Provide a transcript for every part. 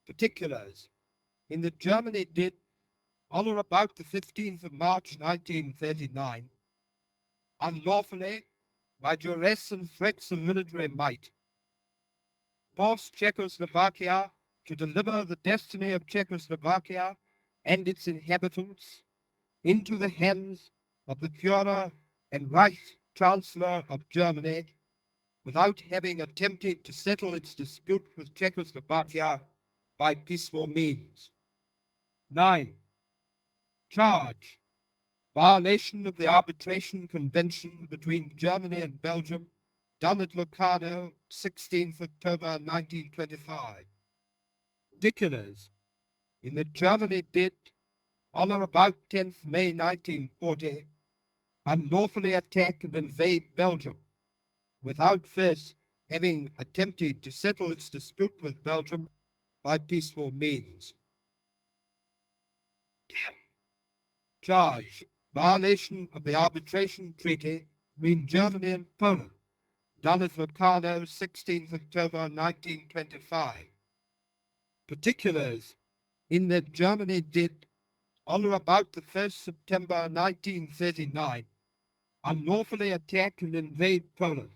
Particulars. In the Germany did, on or about the 15th of March 1939, unlawfully, by duress and threats of military might, forced Czechoslovakia to deliver the destiny of Czechoslovakia and its inhabitants into the hands of the Führer and Reich Chancellor of Germany, without having attempted to settle its dispute with Czechoslovakia by peaceful means. 9. Charge: violation of the arbitration convention between Germany and Belgium, done at Locarno, 16th October 1925. Particulars. In the Germany did, on or about 10th May 1940, unlawfully attack and invade Belgium, without first having attempted to settle its dispute with Belgium by peaceful means. Charge: violation of the arbitration treaty between Germany and Poland, done at Locarno, 16th October 1925. Particulars. In that Germany did, on or about the 1st September 1939, unlawfully attack and invade Poland,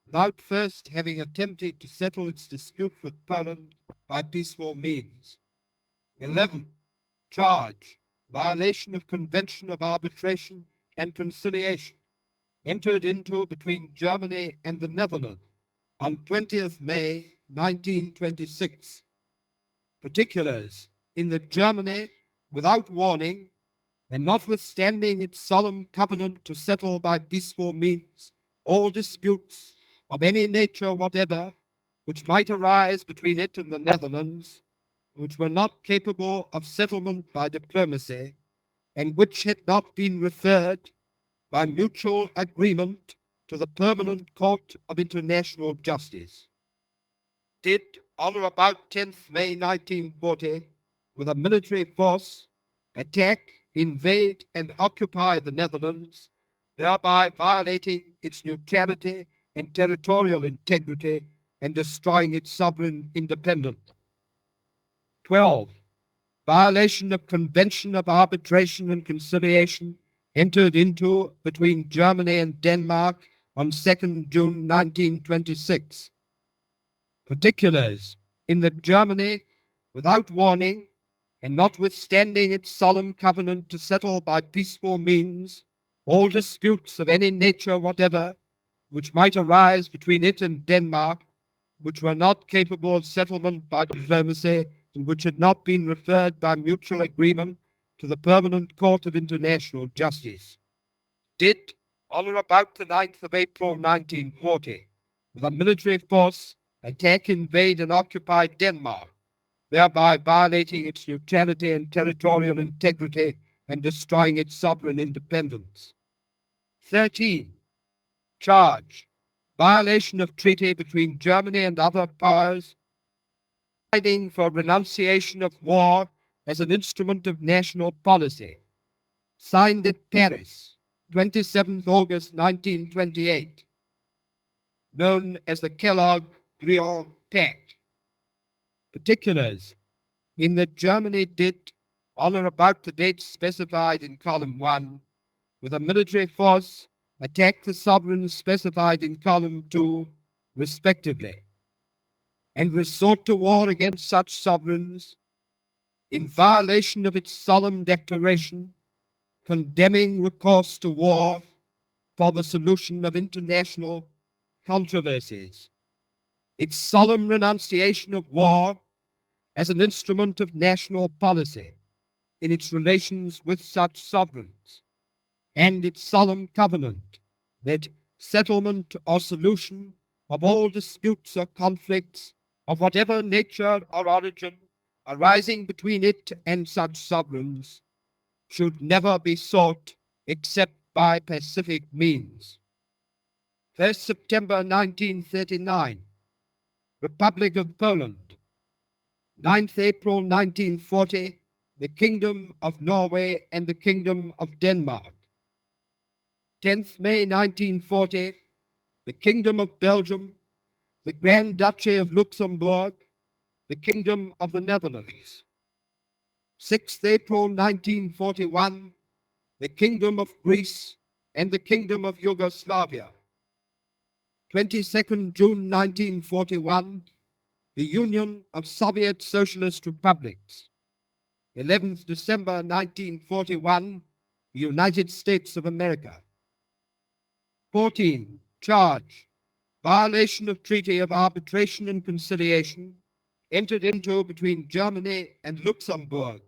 without first having attempted to settle its dispute with Poland by peaceful means. 11. Charge: violation of Convention of Arbitration and Conciliation, entered into between Germany and the Netherlands on 20th May 1926. Particulars. In that Germany, without warning, and notwithstanding its solemn covenant to settle by peaceful means all disputes of any nature whatever which might arise between it and the Netherlands, which were not capable of settlement by diplomacy, and which had not been referred by mutual agreement to the Permanent Court of International Justice, did, on or about 10th May 1940, with a military force, attack, invade, and occupy the Netherlands, thereby violating its neutrality and territorial integrity and destroying its sovereign independence. 12. Violation of Convention of Arbitration and Conciliation entered into between Germany and Denmark on 2nd June 1926. Particulars. In that Germany, without warning, and notwithstanding its solemn covenant to settle by peaceful means all disputes of any nature whatever which might arise between it and Denmark, which were not capable of settlement by diplomacy, and which had not been referred by mutual agreement to the Permanent Court of International Justice, did, on or about the 9th of April 1940, with a military force, attack, invade, and occupy Denmark, thereby violating its neutrality and territorial integrity and destroying its sovereign independence. 13. Charge: violation of treaty between Germany and other powers, providing for renunciation of war as an instrument of national policy, signed at Paris, 27th August 1928, known as the Kellogg-Briand Pact. Particulars. In that Germany did, on or about the dates specified in column 1, with a military force, attack the sovereigns specified in column 2, respectively, and resort to war against such sovereigns in violation of its solemn declaration condemning recourse to war for the solution of international controversies, its solemn renunciation of war as an instrument of national policy in its relations with such sovereigns, and its solemn covenant that settlement or solution of all disputes or conflicts of whatever nature or origin arising between it and such sovereigns should never be sought except by pacific means. 1st September 1939, Republic of Poland. 9th April 1940, the Kingdom of Norway and the Kingdom of Denmark. 10th May 1940, the Kingdom of Belgium, the Grand Duchy of Luxembourg, the Kingdom of the Netherlands. 6th April 1941, the Kingdom of Greece and the Kingdom of Yugoslavia. 22nd June 1941, the Union of Soviet Socialist Republics. 11th December 1941, the United States of America. 14. Charge: violation of Treaty of Arbitration and Conciliation entered into between Germany and Luxembourg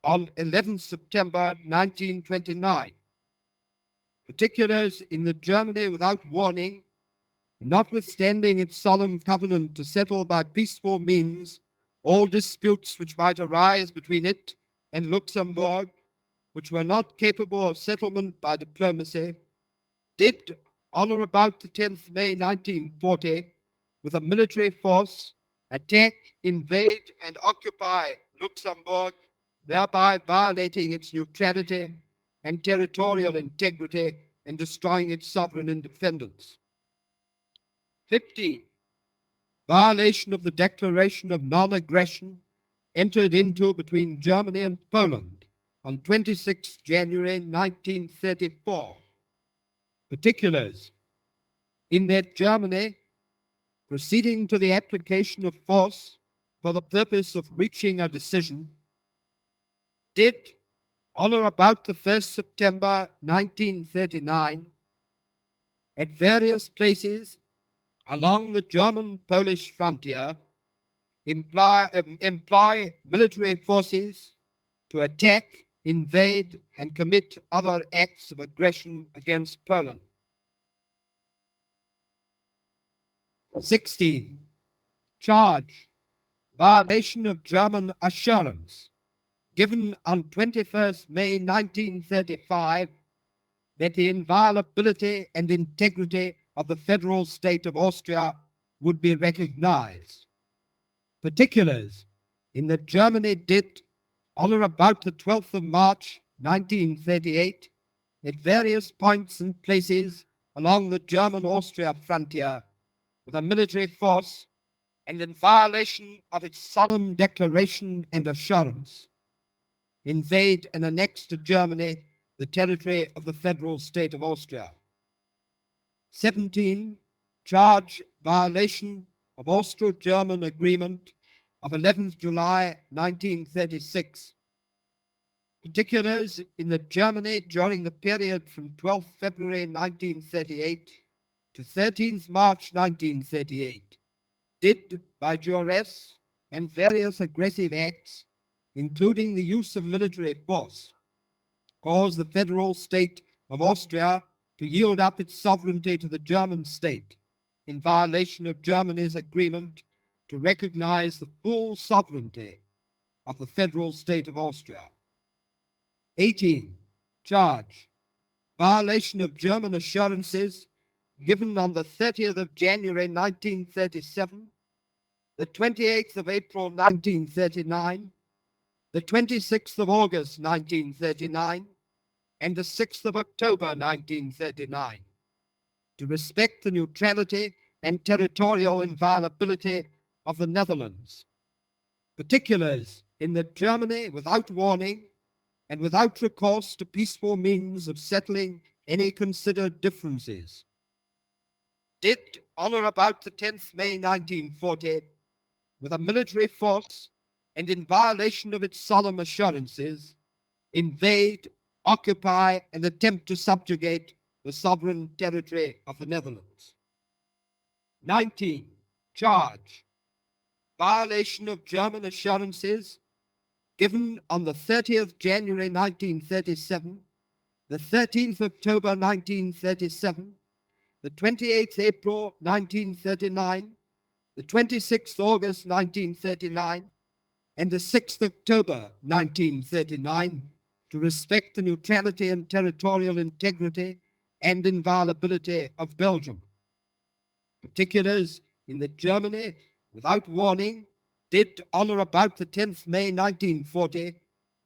on 11th September 1929. Particulars: in the Germany without warning, notwithstanding its solemn covenant to settle by peaceful means all disputes which might arise between it and Luxembourg, which were not capable of settlement by diplomacy, did, on or about the 10th May 1940, with a military force, attack, invade, and occupy Luxembourg, thereby violating its neutrality and territorial integrity and destroying its sovereign independence. 15. Violation of the Declaration of Non-Aggression entered into between Germany and Poland on 26 January 1934. Particulars: in that Germany, proceeding to the application of force for the purpose of reaching a decision, did, on or about the 1st September 1939, at various places along the German-Polish frontier, employ military forces to attack, invade, and commit other acts of aggression against Poland. 16. Charge: violation of German assurance given on 21st May 1935 that the inviolability and integrity of the Federal State of Austria would be recognized. Particulars: in that Germany did, on or about the 12th of March 1938, at various points and places along the German-Austria frontier, with a military force, and in violation of its solemn declaration and assurance, invade and annex to Germany the territory of the Federal State of Austria. 17. Charge: violation of Austro-German Agreement of 11th July 1936. Particulars: in the Germany during the period from 12th February 1938 to 13th March 1938, did, by duress and various aggressive acts, including the use of military force, cause the Federal State of Austria to yield up its sovereignty to the German state, in violation of Germany's agreement to recognize the full sovereignty of the Federal State of Austria. 18. Charge: violation of German assurances given on the 30th of January 1937, the 28th of April 1939, the 26th of August 1939, and the 6th of October 1939, to respect the neutrality and territorial inviolability of the Netherlands. Particulars: in that Germany, without warning and without recourse to peaceful means of settling any considered differences, did, on or about the 10th May 1940, with a military force and in violation of its solemn assurances, invade, occupy, and attempt to subjugate the sovereign territory of the Netherlands. 19. Charge: violation of German assurances given on the 30th January 1937, the 13th October 1937, the 28th April 1939, the 26th August 1939, and the 6th October 1939, to respect the neutrality and territorial integrity and inviolability of Belgium. Particulars: in that Germany, without warning, did, on or about the 10th May 1940,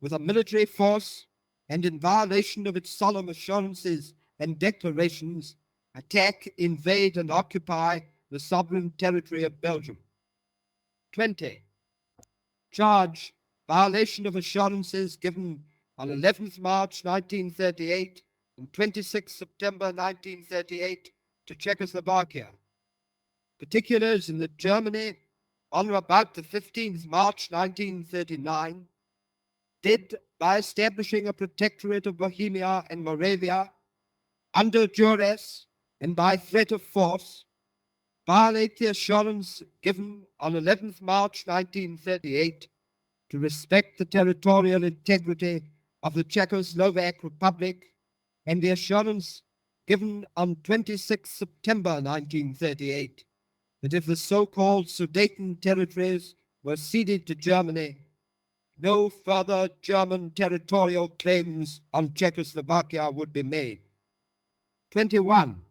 with a military force and in violation of its solemn assurances and declarations, attack, invade, and occupy the sovereign territory of Belgium. 20. Charge: violation of assurances given on 11th March 1938 and 26th September 1938 to Czechoslovakia. Particulars: in the Germany on or about the 15th March 1939 did, by establishing a protectorate of Bohemia and Moravia under duress and by threat of force, violate the assurance given on 11th March 1938 to respect the territorial integrity of the Czechoslovak Republic, and the assurance given on 26 September 1938 that if the so-called Sudeten territories were ceded to Germany, no further German territorial claims on Czechoslovakia would be made. 21.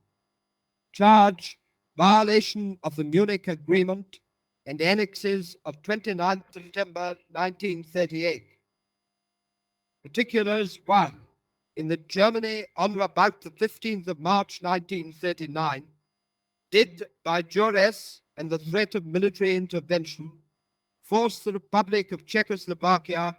Charge: violation of the Munich Agreement and annexes of 29 September 1938. Particulars: 1. In the Germany on or about the 15th of March 1939, did, by duress and the threat of military intervention, force the Republic of Czechoslovakia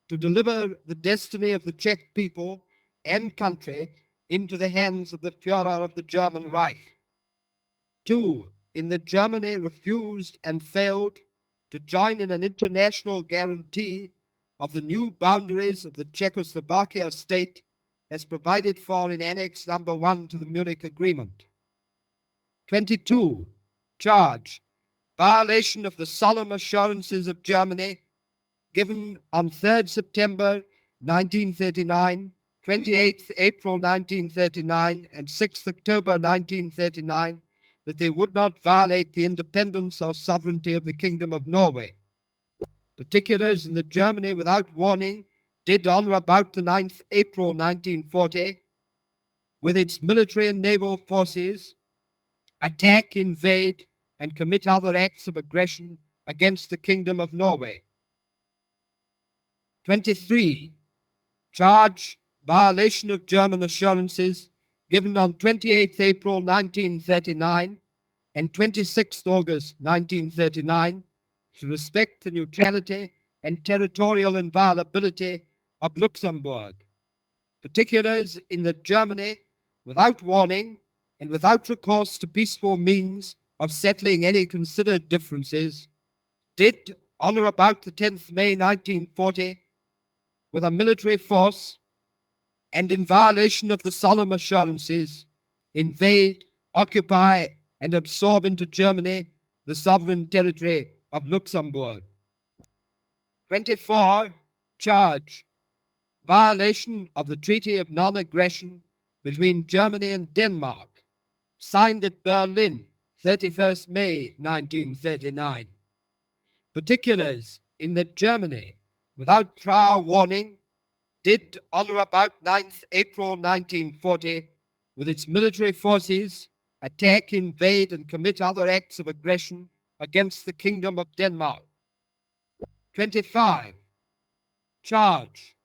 to deliver the destiny of the Czech people and country into the hands of the Führer of the German Reich. 2. In the Germany refused and failed to join in an international guarantee of the new boundaries of the Czechoslovakia state as provided for in Annex Number 1 to the Munich Agreement. 22. Charge: violation of the solemn assurances of Germany given on 3rd September 1939, 28th April 1939, and 6th October 1939 that they would not violate the independence or sovereignty of the Kingdom of Norway. Particulars: in the Germany without warning did on or about the 9th April 1940, with its military and naval forces, attack, invade, and commit other acts of aggression against the Kingdom of Norway. 23. Charge: violation of German assurances given on 28th April 1939 and 26th August 1939 to respect the neutrality and territorial inviolability of Luxembourg. Particulars: in the Germany without warning and without recourse to peaceful means of settling any considered differences, did, on or about the 10th May 1940, with a military force and in violation of the solemn assurances, invade, occupy, and absorb into Germany the sovereign territory of Luxembourg. 24. Charge: violation of the Treaty of Non-Aggression between Germany and Denmark, signed at Berlin, 31st May 1939. Particulars: in that Germany, without prior warning, did, on or about 9th April 1940, with its military forces, attack, invade, and commit other acts of aggression against the Kingdom of Denmark. 25. Charge: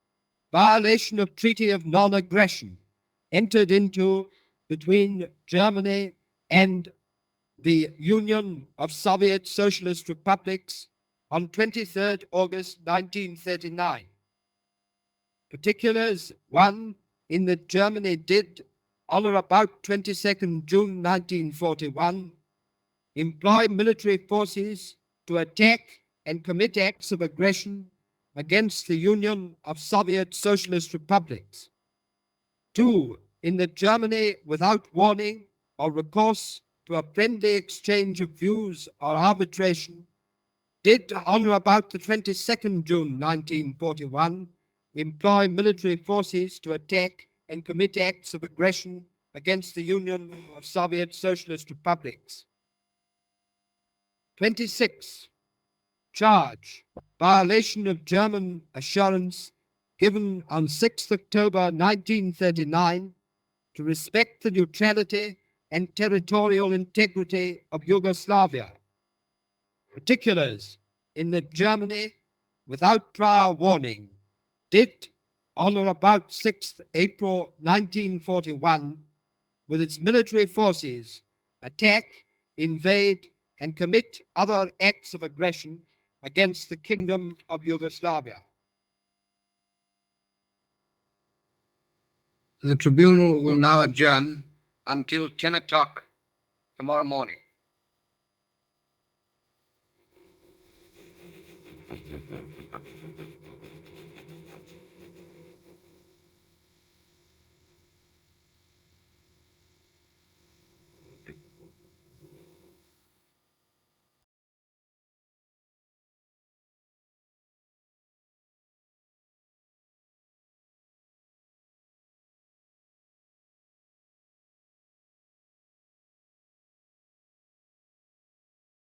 violation of Treaty of Non-Aggression entered into between Germany and the Union of Soviet Socialist Republics on 23rd August 1939. Particulars: 1. In that Germany did, on or about 22nd June 1941, employ military forces to attack and commit acts of aggression against the Union of Soviet Socialist Republics. 2. In that Germany, without warning or recourse to a friendly exchange of views or arbitration, did, on or about the 22nd June 1941, employ military forces to attack and commit acts of aggression against the Union of Soviet Socialist Republics. 26. Charge: violation of German assurance given on 6 October 1939 to respect the neutrality and territorial integrity of Yugoslavia. Particulars: in that Germany, without prior warning, did, on or about 6th April 1941, with its military forces, attack, invade, and commit other acts of aggression against the Kingdom of Yugoslavia. The tribunal will now adjourn until 10 o'clock tomorrow morning.